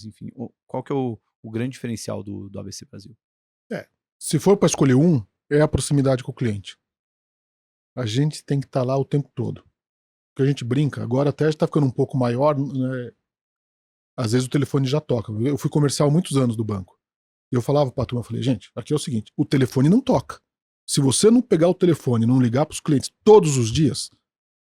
Enfim, qual que é o grande diferencial do ABC Brasil? Se for para escolher um, é a proximidade com o cliente. A gente tem que estar lá o tempo todo. Porque a gente brinca, agora até está ficando um pouco maior, né? Às vezes o telefone já toca. Eu fui comercial há muitos anos do banco. E eu falava para a turma, eu falei, gente, aqui é o seguinte, o telefone não toca. Se você não pegar o telefone e não ligar para os clientes todos os dias,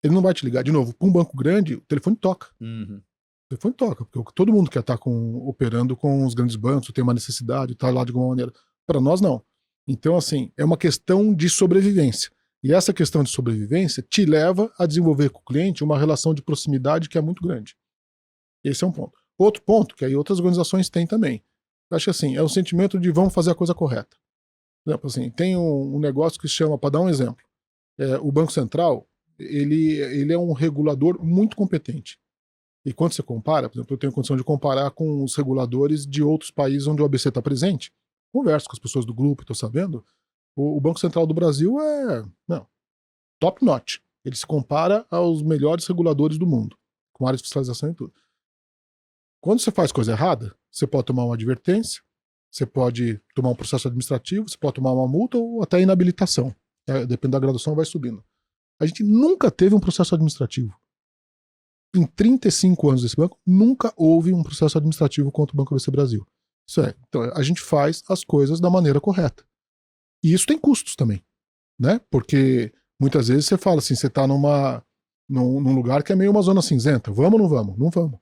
ele não vai te ligar. De novo, para um banco grande, o telefone toca. Uhum. O telefone toca, porque todo mundo quer estar operando com os grandes bancos, tem uma necessidade, está lá de alguma maneira. Para nós, não. Então, assim, é uma questão de sobrevivência. E essa questão de sobrevivência te leva a desenvolver com o cliente uma relação de proximidade que é muito grande. Esse é um ponto. Outro ponto, que aí outras organizações têm também. Eu acho que assim, é o sentimento de vamos fazer a coisa correta. Por exemplo, assim, tem um negócio que se chama, para dar um exemplo, o Banco Central, ele é um regulador muito competente. E quando você compara, por exemplo, eu tenho condição de comparar com os reguladores de outros países onde o ABC está presente, converso com as pessoas do grupo, estou sabendo, o Banco Central do Brasil não, top notch. Ele se compara aos melhores reguladores do mundo, com áreas de fiscalização e tudo. Quando você faz coisa errada, você pode tomar uma advertência, você pode tomar um processo administrativo, você pode tomar uma multa ou até inabilitação. Depende da graduação, vai subindo. A gente nunca teve um processo administrativo. Em 35 anos desse banco, nunca houve um processo administrativo contra o Banco ABC Brasil. Isso é. Então, a gente faz as coisas da maneira correta. E isso tem custos também, né? Porque muitas vezes você fala assim, você está num lugar que é meio uma zona cinzenta. Vamos ou não vamos? Não vamos.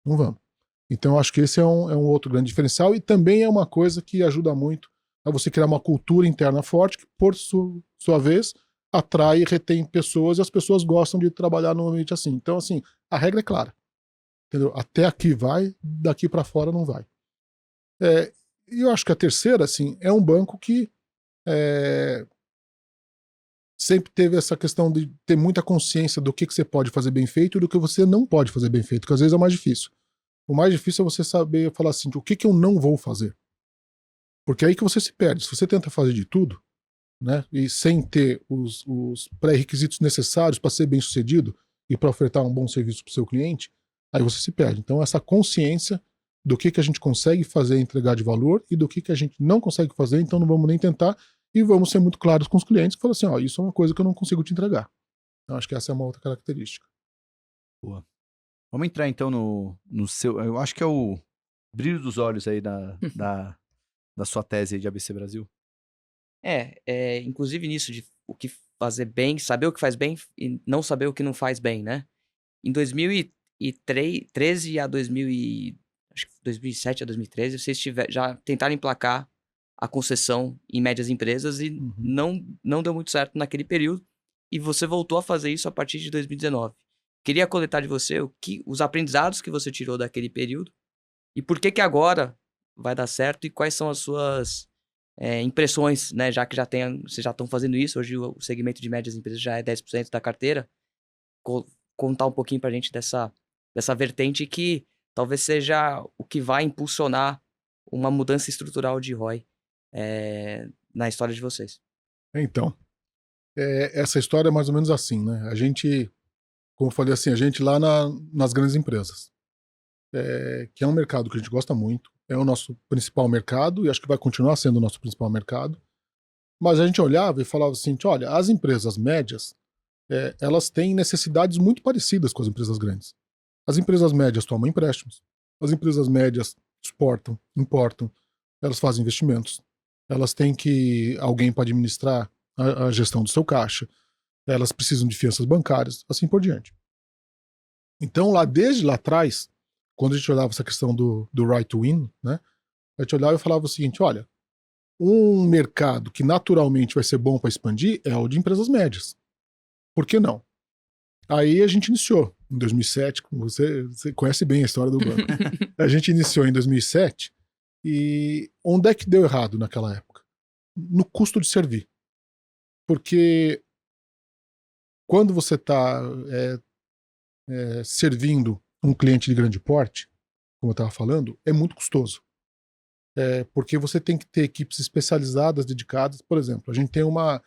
Não vamos. Então, eu acho que esse é um outro grande diferencial e também é uma coisa que ajuda muito a você criar uma cultura interna forte que, por sua vez, atrai e retém pessoas e as pessoas gostam de trabalhar num ambiente assim. Então, assim, a regra é clara. Entendeu? Até aqui vai, daqui para fora não vai. E eu acho que a terceira, assim, é um banco que sempre teve essa questão de ter muita consciência do que você pode fazer bem feito e do que você não pode fazer bem feito, que às vezes é o mais difícil. O mais difícil é você saber falar assim, o que eu não vou fazer. Porque é aí que você se perde. Se você tenta fazer de tudo, né, e sem ter os pré-requisitos necessários para ser bem sucedido e para ofertar um bom serviço para o seu cliente, aí você se perde. Então, essa consciência do que a gente consegue fazer e entregar de valor e do que a gente não consegue fazer, então não vamos nem tentar e vamos ser muito claros com os clientes e falar assim, ó, isso é uma coisa que eu não consigo te entregar. Então, acho que essa é uma outra característica. Boa. Vamos entrar então no seu. Eu acho que é o brilho dos olhos aí da sua tese aí de ABC Brasil. Inclusive nisso de o que fazer bem, saber o que faz bem e não saber o que não faz bem, né? Em 2013 a 2007 a 2013, vocês já tentaram emplacar a concessão em médias empresas e não deu muito certo naquele período. E você voltou a fazer isso a partir de 2019. Queria coletar de você os aprendizados que você tirou daquele período e por que agora vai dar certo e quais são as suas impressões, né? Já que vocês já estão fazendo isso, hoje o segmento de médias empresas já é 10% da carteira. Contar um pouquinho pra gente dessa vertente que talvez seja o que vai impulsionar uma mudança estrutural de ROI na história de vocês. Então, essa história é mais ou menos assim, né? A gente, como eu falei assim, a gente lá nas grandes empresas, que é um mercado que a gente gosta muito, é o nosso principal mercado e acho que vai continuar sendo o nosso principal mercado, mas a gente olhava e falava assim, olha, as empresas médias, elas têm necessidades muito parecidas com as empresas grandes. As empresas médias tomam empréstimos, as empresas médias exportam, importam, elas fazem investimentos, elas têm alguém para administrar a gestão do seu caixa, elas precisam de fianças bancárias, assim por diante. Então, desde lá atrás, quando a gente olhava essa questão do right to win, né, a gente olhava e falava o seguinte, olha, um mercado que naturalmente vai ser bom para expandir é o de empresas médias. Por que não? Aí a gente iniciou em 2007, você conhece bem a história do banco. A gente iniciou em 2007 e onde é que deu errado naquela época? No custo de servir. Porque quando você está servindo um cliente de grande porte, como eu estava falando, é muito custoso. Porque você tem que ter equipes especializadas, dedicadas. Por exemplo, a gente tem uma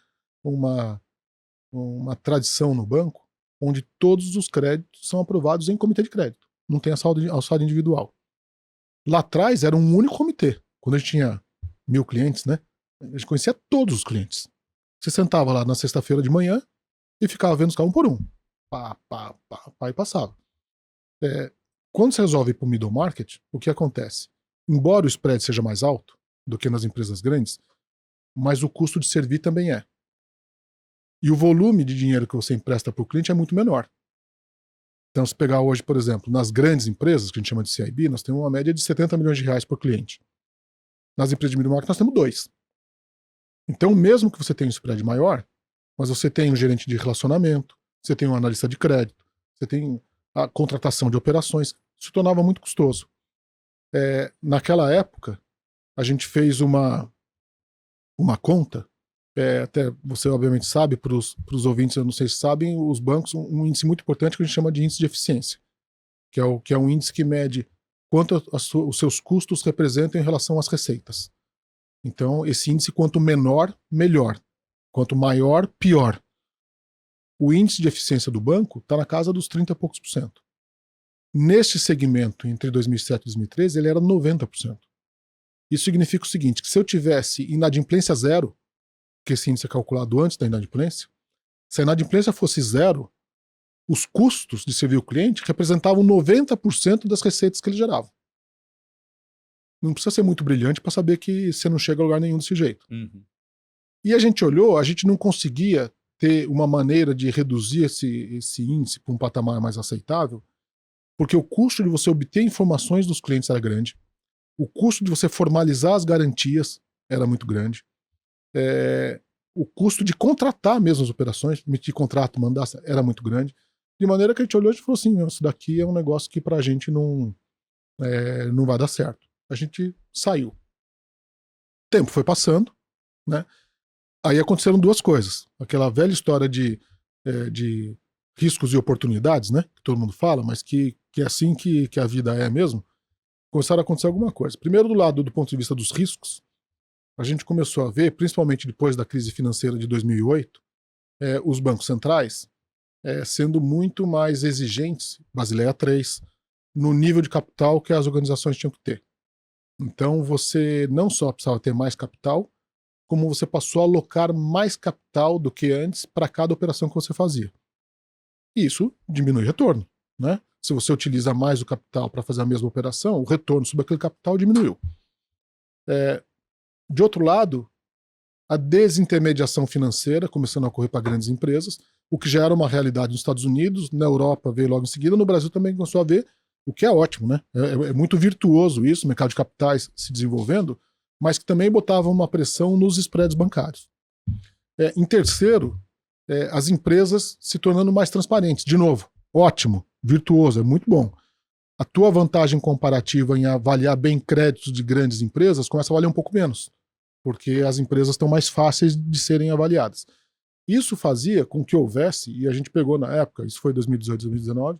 tradição no banco onde todos os créditos são aprovados em comitê de crédito. Não tem alçada individual. Lá atrás era um único comitê. Quando a gente tinha 1.000 clientes, né? A gente conhecia todos os clientes. Você sentava lá na sexta-feira de manhã e ficava vendo os caras um por um. Pá, e passava. Quando você resolve ir para o middle market, o que acontece? Embora o spread seja mais alto do que nas empresas grandes, mas o custo de servir também é. E o volume de dinheiro que você empresta para o cliente é muito menor. Então, se pegar hoje, por exemplo, nas grandes empresas, que a gente chama de CIB, nós temos uma média de 70 milhões de reais por cliente. Nas empresas de middle market, nós temos 2. Então, mesmo que você tenha um spread maior, mas você tem um gerente de relacionamento, você tem um analista de crédito, você tem a contratação de operações, se tornava muito custoso. Naquela época, a gente fez uma conta, até você obviamente sabe, para os ouvintes, eu não sei se sabem, os bancos, um índice muito importante que a gente chama de índice de eficiência, que é um índice que mede quanto os seus custos representam em relação às receitas. Então, esse índice, quanto menor, melhor. Quanto maior, pior. O índice de eficiência do banco está na casa dos 30 e poucos por cento. Neste segmento, entre 2007 e 2013, ele era 90%. Isso significa o seguinte, que se eu tivesse inadimplência zero, que esse índice é calculado antes da inadimplência, se a inadimplência fosse zero, os custos de servir o cliente representavam 90% das receitas que ele gerava. Não precisa ser muito brilhante para saber que você não chega a lugar nenhum desse jeito. Uhum. E a gente olhou, a gente não conseguia ter uma maneira de reduzir esse índice para um patamar mais aceitável, porque o custo de você obter informações dos clientes era grande, o custo de você formalizar as garantias era muito grande, o custo de contratar mesmo as operações, emitir contrato, mandar, era muito grande, de maneira que a gente olhou e falou assim, isso daqui é um negócio que pra gente não vai dar certo. A gente saiu. O tempo foi passando, né? Aí aconteceram 2 coisas. Aquela velha história de riscos e oportunidades, né? Que todo mundo fala, mas que é assim que a vida é mesmo. Começaram a acontecer alguma coisa. Primeiro, do ponto de vista dos riscos, a gente começou a ver, principalmente depois da crise financeira de 2008, os bancos centrais sendo muito mais exigentes, Basileia III, no nível de capital que as organizações tinham que ter. Então você não só precisava ter mais capital, como você passou a alocar mais capital do que antes para cada operação que você fazia. E isso diminui o retorno, né? Se você utiliza mais o capital para fazer a mesma operação, o retorno sobre aquele capital diminuiu. De outro lado, a desintermediação financeira começando a ocorrer para grandes empresas, o que já era uma realidade nos Estados Unidos, na Europa veio logo em seguida, no Brasil também começou a ver, o que é ótimo, né? É muito virtuoso isso, o mercado de capitais se desenvolvendo, mas que também botava uma pressão nos spreads bancários. Em terceiro, as empresas se tornando mais transparentes. De novo, ótimo, virtuoso, é muito bom. A tua vantagem comparativa em avaliar bem créditos de grandes empresas começa a valer um pouco menos, porque as empresas estão mais fáceis de serem avaliadas. Isso fazia com que houvesse, e a gente pegou na época, isso foi 2018, 2019,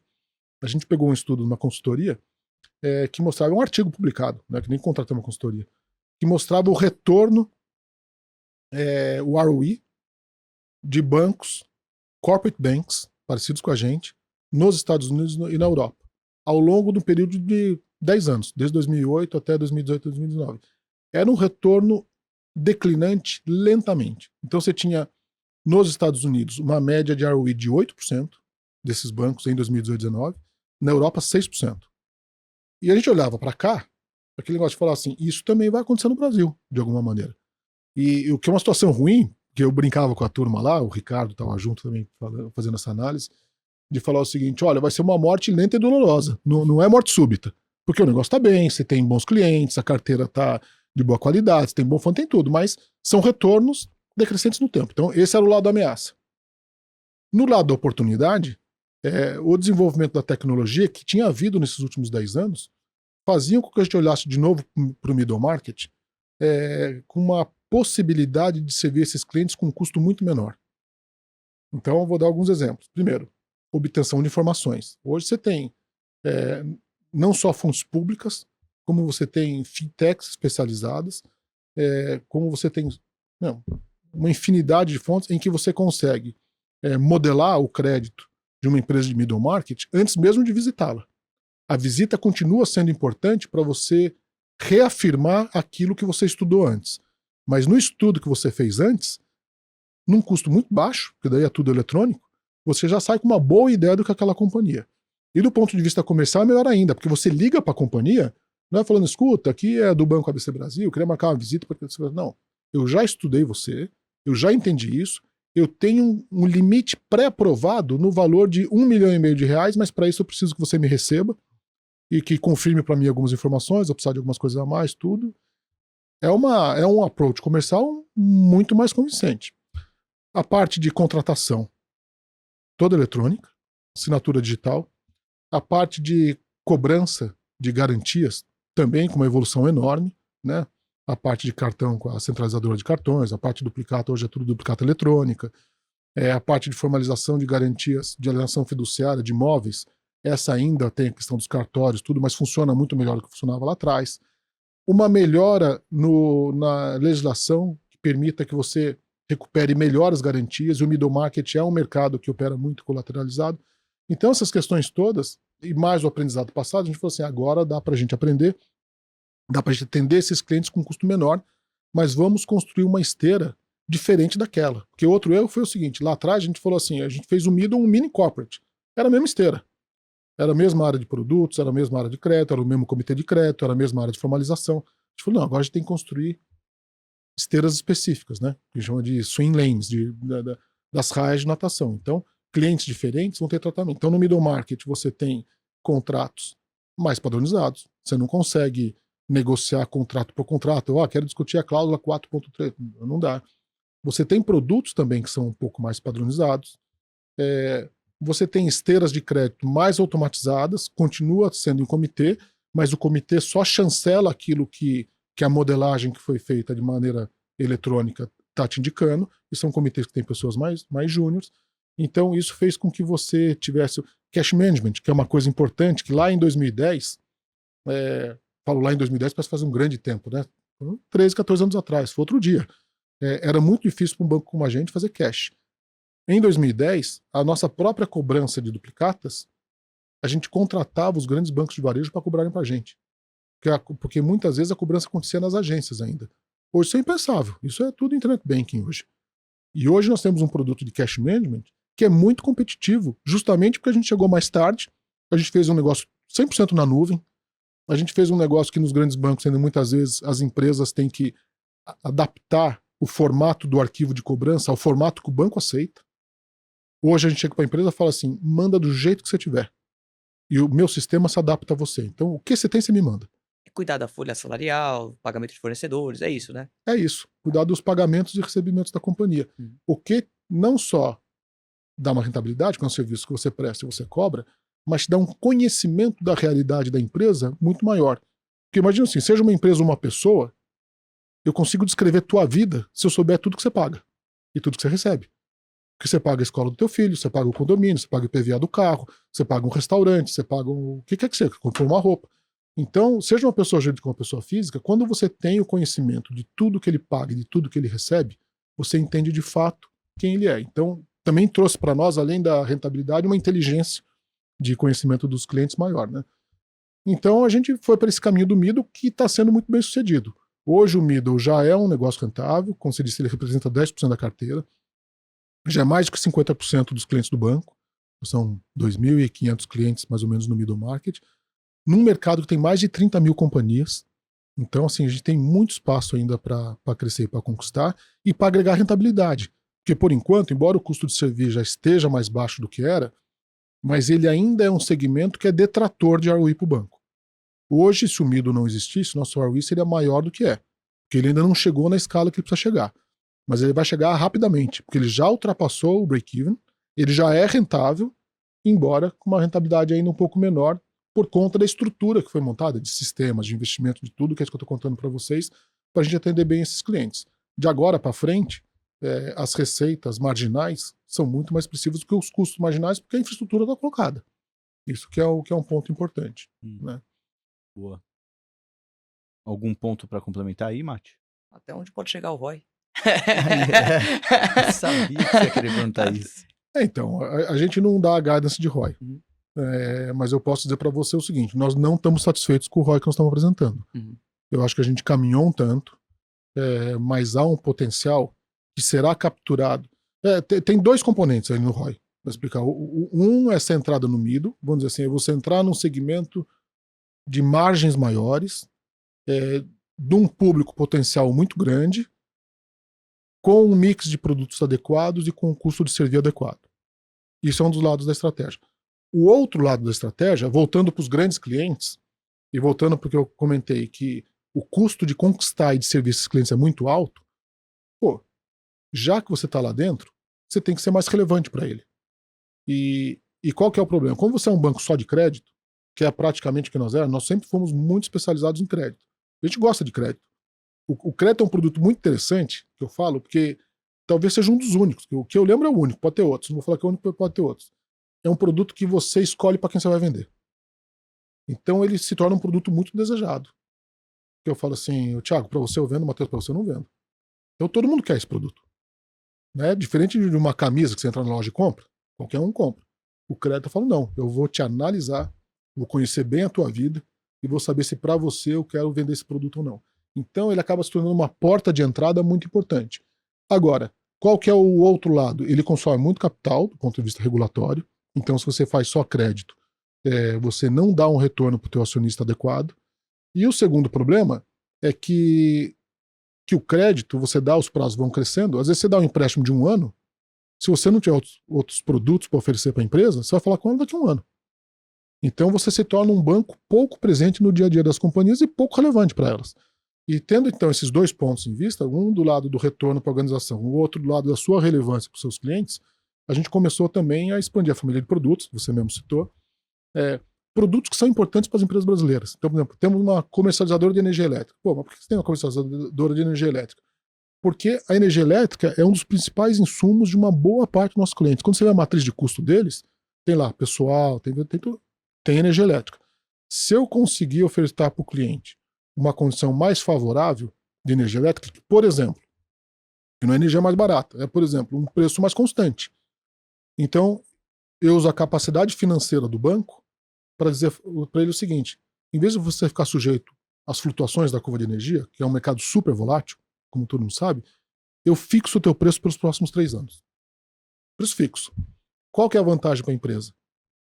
a gente pegou um estudo numa consultoria que mostrava, um artigo publicado, né, que nem contratamos uma consultoria, que mostrava o retorno, o ROE, de bancos, corporate banks, parecidos com a gente, nos Estados Unidos e na Europa, ao longo do período de 10 anos, desde 2008 até 2018, 2019. Era um retorno declinante lentamente. Então você tinha, nos Estados Unidos, uma média de ROE de 8% desses bancos em 2018 e 2019, na Europa 6%. E a gente olhava para cá, aquele negócio de falar assim, isso também vai acontecer no Brasil, de alguma maneira. E o que é uma situação ruim, que eu brincava com a turma lá, o Ricardo estava junto também fazendo essa análise, de falar o seguinte, olha, vai ser uma morte lenta e dolorosa, não é morte súbita, porque o negócio está bem, você tem bons clientes, a carteira está de boa qualidade, você tem bom fundo, tem tudo, mas são retornos decrescentes no tempo. Então esse era o lado da ameaça. No lado da oportunidade, o desenvolvimento da tecnologia que tinha havido nesses últimos 10 anos faziam com que a gente olhasse de novo para o middle market com uma possibilidade de servir esses clientes com um custo muito menor. Então eu vou dar alguns exemplos. Primeiro, obtenção de informações. Hoje você tem não só fontes públicas, como você tem fintechs especializadas, como você tem uma infinidade de fontes em que você consegue modelar o crédito de uma empresa de middle market antes mesmo de visitá-la. A visita continua sendo importante para você reafirmar aquilo que você estudou antes. Mas no estudo que você fez antes, num custo muito baixo, porque daí é tudo eletrônico, você já sai com uma boa ideia do que é aquela companhia. E do ponto de vista comercial é melhor ainda, porque você liga para a companhia, não é falando, escuta, aqui é do Banco ABC Brasil, eu queria marcar uma visita. Não, eu já estudei você, eu já entendi isso, eu tenho um limite pré-aprovado no valor de R$1,5 milhão, mas para isso eu preciso que você me receba e que confirme para mim algumas informações, eu precisar de algumas coisas a mais, tudo. É um approach comercial muito mais convincente. A parte de contratação, toda eletrônica, assinatura digital. A parte de cobrança de garantias, também com uma evolução enorme, né? A parte de cartão com a centralizadora de cartões, a parte de duplicata, hoje é tudo duplicata eletrônica. A parte de formalização de garantias de alienação fiduciária de imóveis, essa ainda tem a questão dos cartórios, tudo, mas funciona muito melhor do que funcionava lá atrás. Uma melhora na legislação que permita que você recupere melhor as garantias, e o middle market é um mercado que opera muito colateralizado. Então essas questões todas, e mais o aprendizado passado, a gente falou assim, agora dá para a gente aprender, dá para a gente atender esses clientes com um custo menor, mas vamos construir uma esteira diferente daquela. Porque outro erro foi o seguinte, lá atrás a gente falou assim, a gente fez o middle um mini corporate, era a mesma esteira. Era a mesma área de produtos, era a mesma área de crédito, era o mesmo comitê de crédito, era a mesma área de formalização. A gente falou, não, agora a gente tem que construir esteiras específicas, né? Que a gente chama de swim lanes, das raias de natação. Então, clientes diferentes vão ter tratamento. Então, no middle market, você tem contratos mais padronizados. Você não consegue negociar contrato por contrato. Quero discutir a cláusula 4.3. Não dá. Você tem produtos também que são um pouco mais padronizados. Você tem esteiras de crédito mais automatizadas, continua sendo em comitê, mas o comitê só chancela aquilo que a modelagem que foi feita de maneira eletrônica está te indicando, e são comitês que têm pessoas mais júniores. Então isso fez com que você tivesse cash management, que é uma coisa importante, que lá em 2010, falo lá em 2010, parece fazer um grande tempo, né? 13, 14 anos atrás, foi outro dia. Era muito difícil para um banco como a gente fazer cash. Em 2010, a nossa própria cobrança de duplicatas, a gente contratava os grandes bancos de varejo para cobrarem para a gente. Porque muitas vezes a cobrança acontecia nas agências ainda. Hoje isso é impensável. Isso é tudo internet banking hoje. E hoje nós temos um produto de cash management que é muito competitivo, justamente porque a gente chegou mais tarde, a gente fez um negócio 100% na nuvem, a gente fez um negócio que nos grandes bancos ainda muitas vezes as empresas têm que adaptar o formato do arquivo de cobrança ao formato que o banco aceita. Hoje a gente chega para a empresa e fala assim, manda do jeito que você tiver. E o meu sistema se adapta a você. Então, o que você tem, você me manda. Cuidar da folha salarial, pagamento de fornecedores, é isso, né? É isso. Cuidar dos pagamentos e recebimentos da companhia. O que não só dá uma rentabilidade, que é um serviço que você presta e você cobra, mas te dá um conhecimento da realidade da empresa muito maior. Porque imagina assim, seja uma empresa ou uma pessoa, eu consigo descrever tua vida se eu souber tudo que você paga e tudo que você recebe. Porque você paga a escola do teu filho, você paga o condomínio, você paga o IPVA do carro, você paga um restaurante, você paga o que quer que seja, comprou uma roupa. Então, seja uma pessoa jurídica ou uma pessoa física, quando você tem o conhecimento de tudo que ele paga e de tudo que ele recebe, você entende de fato quem ele é. Então, também trouxe para nós, além da rentabilidade, uma inteligência de conhecimento dos clientes maior, né? Então, a gente foi para esse caminho do middle que está sendo muito bem sucedido. Hoje o middle já é um negócio rentável, como você disse, ele representa 10% da carteira, já é mais do que 50% dos clientes do banco, são 2.500 clientes mais ou menos no middle market, num mercado que tem mais de 30 mil companhias. Então, assim, a gente tem muito espaço ainda para crescer e para conquistar e para agregar rentabilidade. Porque, por enquanto, embora o custo de serviço já esteja mais baixo do que era, mas ele ainda é um segmento que é detrator de ROI para o banco. Hoje, se o middle não existisse, nosso ROI seria maior do que é, porque ele ainda não chegou na escala que ele precisa chegar. Mas ele vai chegar rapidamente, porque ele já ultrapassou o break-even, ele já é rentável, embora com uma rentabilidade ainda um pouco menor, por conta da estrutura que foi montada, de sistemas, de investimento, de tudo que é isso que eu estou contando para vocês, para a gente atender bem esses clientes. De agora para frente, as receitas marginais são muito mais expressivas do que os custos marginais, porque a infraestrutura está colocada. Isso que é um ponto importante. Né? Boa. Algum ponto para complementar aí, Mate? Até onde pode chegar o ROI? Eu sabia que você ia querer perguntar isso. Então, a gente não dá guidance de ROI. Mas eu posso dizer para você o seguinte, nós não estamos satisfeitos com o ROI que nós estamos apresentando. Eu acho que a gente caminhou um tanto, mas há um potencial que será capturado. Tem dois componentes aí no ROI, para explicar. Um é essa entrada no middle, vamos dizer assim, é você entrar num segmento de margens maiores, de um público potencial muito grande, com um mix de produtos adequados e com um custo de serviço adequado. Isso é um dos lados da estratégia. O outro lado da estratégia, voltando para os grandes clientes, e voltando porque eu comentei que o custo de conquistar e de servir esses clientes é muito alto, já que você está lá dentro, você tem que ser mais relevante para ele. E qual que é o problema? Como você é um banco só de crédito, que é praticamente o que nós sempre fomos muito especializados em crédito. A gente gosta de crédito. O crédito é um produto muito interessante, que eu falo, porque talvez seja um dos únicos. O que eu lembro é o único, pode ter outros. Não vou falar que é o único, pode ter outros. É um produto que você escolhe para quem você vai vender. Então ele se torna um produto muito desejado. Eu falo assim, Thiago, para você eu vendo, Matheus, para você eu não vendo. Então todo mundo quer esse produto. Né? Diferente de uma camisa que você entra na loja e compra, qualquer um compra. O crédito eu falo, não, eu vou te analisar, vou conhecer bem a tua vida e vou saber se para você eu quero vender esse produto ou não. Então ele acaba se tornando uma porta de entrada muito importante. Agora, qual que é o outro lado? Ele consome muito capital do ponto de vista regulatório. Então se você faz só crédito, você não dá um retorno para o teu acionista adequado. E o segundo problema é que o crédito, você dá, os prazos vão crescendo, às vezes você dá um empréstimo de 1 ano, se você não tiver outros produtos para oferecer para a empresa, você vai falar com ela daqui a 1 ano. Então você se torna um banco pouco presente no dia a dia das companhias e pouco relevante para elas. E tendo então esses dois pontos em vista, um do lado do retorno para a organização, o outro do lado da sua relevância para os seus clientes, a gente começou também a expandir a família de produtos, você mesmo citou, produtos que são importantes para as empresas brasileiras. Então, por exemplo, temos uma comercializadora de energia elétrica. Mas por que você tem uma comercializadora de energia elétrica? Porque a energia elétrica é um dos principais insumos de uma boa parte dos nossos clientes. Quando você vê a matriz de custo deles, tem lá pessoal, tem energia elétrica. Se eu conseguir ofertar para o cliente uma condição mais favorável de energia elétrica, que, por exemplo, que não é energia mais barata, é, por exemplo, um preço mais constante. Então, eu uso a capacidade financeira do banco para dizer para ele o seguinte, em vez de você ficar sujeito às flutuações da curva de energia, que é um mercado super volátil, como todo mundo sabe, eu fixo o teu preço pelos próximos 3 anos. Preço fixo. Qual que é a vantagem para a empresa?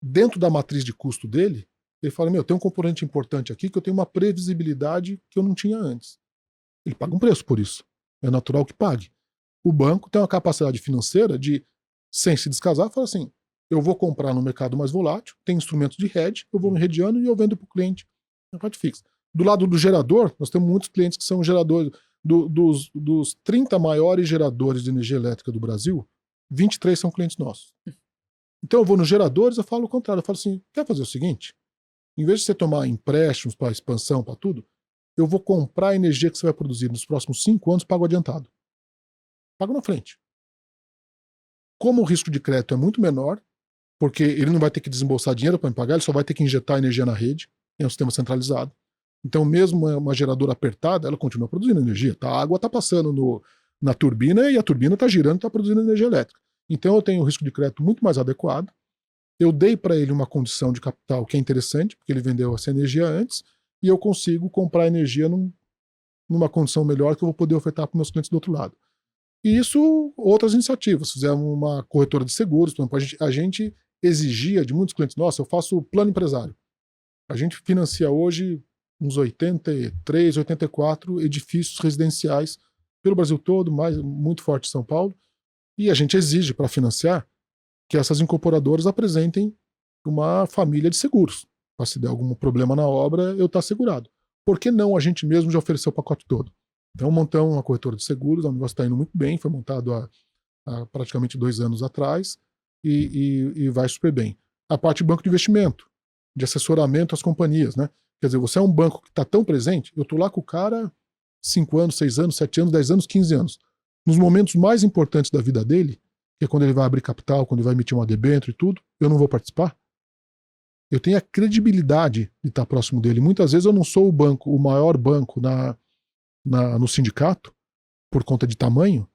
Dentro da matriz de custo dele, ele fala, tem um componente importante aqui que eu tenho uma previsibilidade que eu não tinha antes. Ele paga um preço por isso. É natural que pague. O banco tem uma capacidade financeira de, sem se descasar, falar assim, eu vou comprar no mercado mais volátil, tem instrumentos de hedge, eu vou me hedgeando e eu vendo para o cliente na parte fixa. Do lado do gerador, nós temos muitos clientes que são geradores, dos 30 maiores geradores de energia elétrica do Brasil, 23 são clientes nossos. Então eu vou nos geradores, eu falo o contrário, eu falo assim, quer fazer o seguinte? Em vez de você tomar empréstimos para expansão, para tudo, eu vou comprar a energia que você vai produzir nos próximos 5 anos, pago adiantado. Pago na frente. Como o risco de crédito é muito menor, porque ele não vai ter que desembolsar dinheiro para me pagar, ele só vai ter que injetar energia na rede, é um sistema centralizado. Então, mesmo uma geradora apertada, ela continua produzindo energia. A água está passando na turbina e a turbina está girando e está produzindo energia elétrica. Então, eu tenho um risco de crédito muito mais adequado. Eu dei para ele uma condição de capital que é interessante, porque ele vendeu essa energia antes, e eu consigo comprar energia numa condição melhor que eu vou poder ofertar para meus clientes do outro lado. E isso, outras iniciativas. Fizemos uma corretora de seguros, por exemplo, a gente exigia de muitos clientes, nossa, eu faço plano empresário. A gente financia hoje uns 83, 84 edifícios residenciais pelo Brasil todo, muito forte em São Paulo, e a gente exige para financiar que essas incorporadoras apresentem uma família de seguros. Para se der algum problema na obra, eu estar segurado. Por que não a gente mesmo já ofereceu o pacote todo? Então montamos uma corretora de seguros, o negócio está indo muito bem, foi montado há praticamente 2 anos atrás, e vai super bem. A parte de banco de investimento, de assessoramento às companhias, né? Quer dizer, você é um banco que está tão presente, eu estou lá com o cara 5 anos, 6 anos, 7 anos, 10 anos, 15 anos. Nos momentos mais importantes da vida dele, que é quando ele vai abrir capital, quando ele vai emitir uma debênture e tudo, eu não vou participar. Eu tenho a credibilidade de estar próximo dele. Muitas vezes eu não sou o maior banco no sindicato, por conta de tamanho,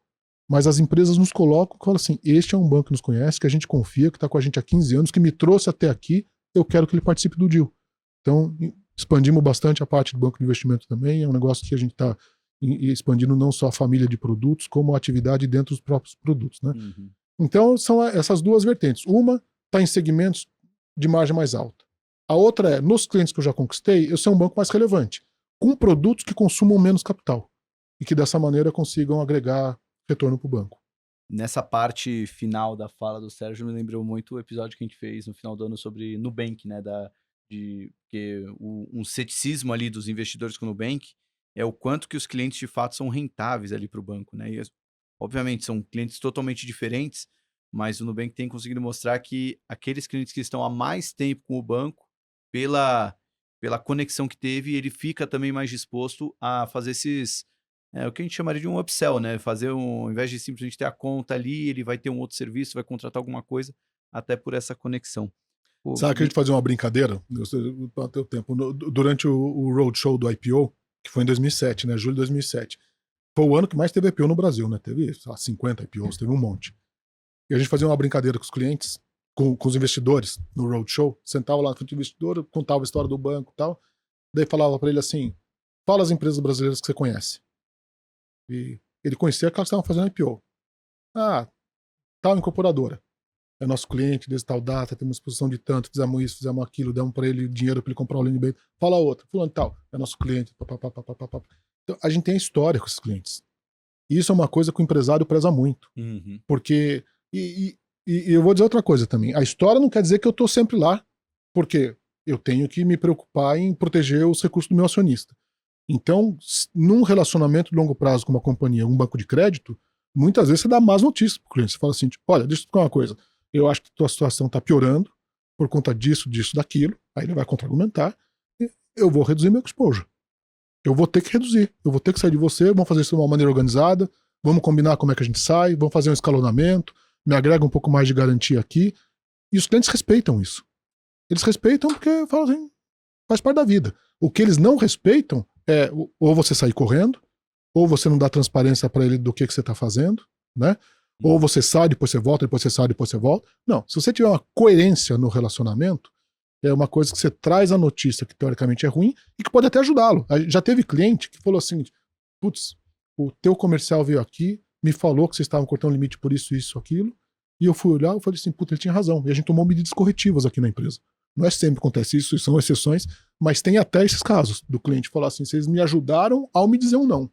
mas as empresas nos colocam e falam assim, este é um banco que nos conhece, que a gente confia, que está com a gente há 15 anos, que me trouxe até aqui eu quero que ele participe do deal. Então, expandimos bastante a parte do banco de investimento também, é um negócio que a gente está expandindo não só a família de produtos, como a atividade dentro dos próprios produtos, né? Então, são essas duas vertentes. Uma está em segmentos de margem mais alta. A outra é, nos clientes que eu já conquistei, eu sou um banco mais relevante, com produtos que consumam menos capital e que dessa maneira consigam agregar retorno para o banco. Nessa parte final da fala do Sérgio, me lembrou muito o episódio que a gente fez no final do ano sobre Nubank, né? Porque um ceticismo ali dos investidores com o Nubank é o quanto que os clientes de fato são rentáveis ali para o banco, né? E, obviamente, são clientes totalmente diferentes, mas o Nubank tem conseguido mostrar que aqueles clientes que estão há mais tempo com o banco, pela conexão que teve, ele fica também mais disposto a fazer o que a gente chamaria de um upsell, né? Ao invés de simplesmente ter a conta ali, ele vai ter um outro serviço, vai contratar alguma coisa, até por essa conexão. Pô, Sabe que a gente fazia uma brincadeira, no tempo, durante o roadshow do IPO, que foi em 2007, né? Julho de 2007. Foi o ano que mais teve IPO no Brasil, né? Teve 50 IPOs, teve um monte. E a gente fazia uma brincadeira com os clientes, com os investidores no roadshow, sentava lá na frente do investidor, contava a história do banco e tal, daí falava para ele assim, fala as empresas brasileiras que você conhece. E ele conhecia aquelas que estavam fazendo IPO. Ah, tal incorporadora. É nosso cliente, desde tal data, temos exposição de tanto, fizemos isso, fizemos aquilo, demos para ele dinheiro para ele comprar o Lendbase. Fala outra, fulano tal, é nosso cliente. Então, a gente tem a história com esses clientes. E isso é uma coisa que o empresário preza muito. Porque, e eu vou dizer outra coisa também, a história não quer dizer que eu estou sempre lá, porque eu tenho que me preocupar em proteger os recursos do meu acionista. Então, num relacionamento de longo prazo com uma companhia, um banco de crédito, muitas vezes você dá más notícias para o cliente. Você fala assim, tipo, olha, deixa eu explicar uma coisa. Eu acho que a tua situação está piorando por conta disso, daquilo. Aí ele vai contra-argumentar. Eu vou reduzir meu exposure. Eu vou ter que reduzir. Eu vou ter que sair de você. Vamos fazer isso de uma maneira organizada. Vamos combinar como é que a gente sai. Vamos fazer um escalonamento. Me agrega um pouco mais de garantia aqui. E os clientes respeitam isso. Eles respeitam porque falam assim, faz parte da vida. O que eles não respeitam é ou você sair correndo, ou você não dá transparência para ele do que você está fazendo, né? Ou você sai, depois você volta, depois você sai, depois você volta. Não, se você tiver uma coerência no relacionamento, é uma coisa que você traz a notícia que teoricamente é ruim e que pode até ajudá-lo. Já teve cliente que falou assim, putz, o teu comercial veio aqui, me falou que vocês estavam cortando limite por isso, isso, aquilo, e eu fui olhar e falei assim, puta, ele tinha razão. E a gente tomou medidas corretivas aqui na empresa. Não é sempre que acontece isso, são exceções, mas tem até esses casos do cliente falar assim, vocês me ajudaram ao me dizer um não.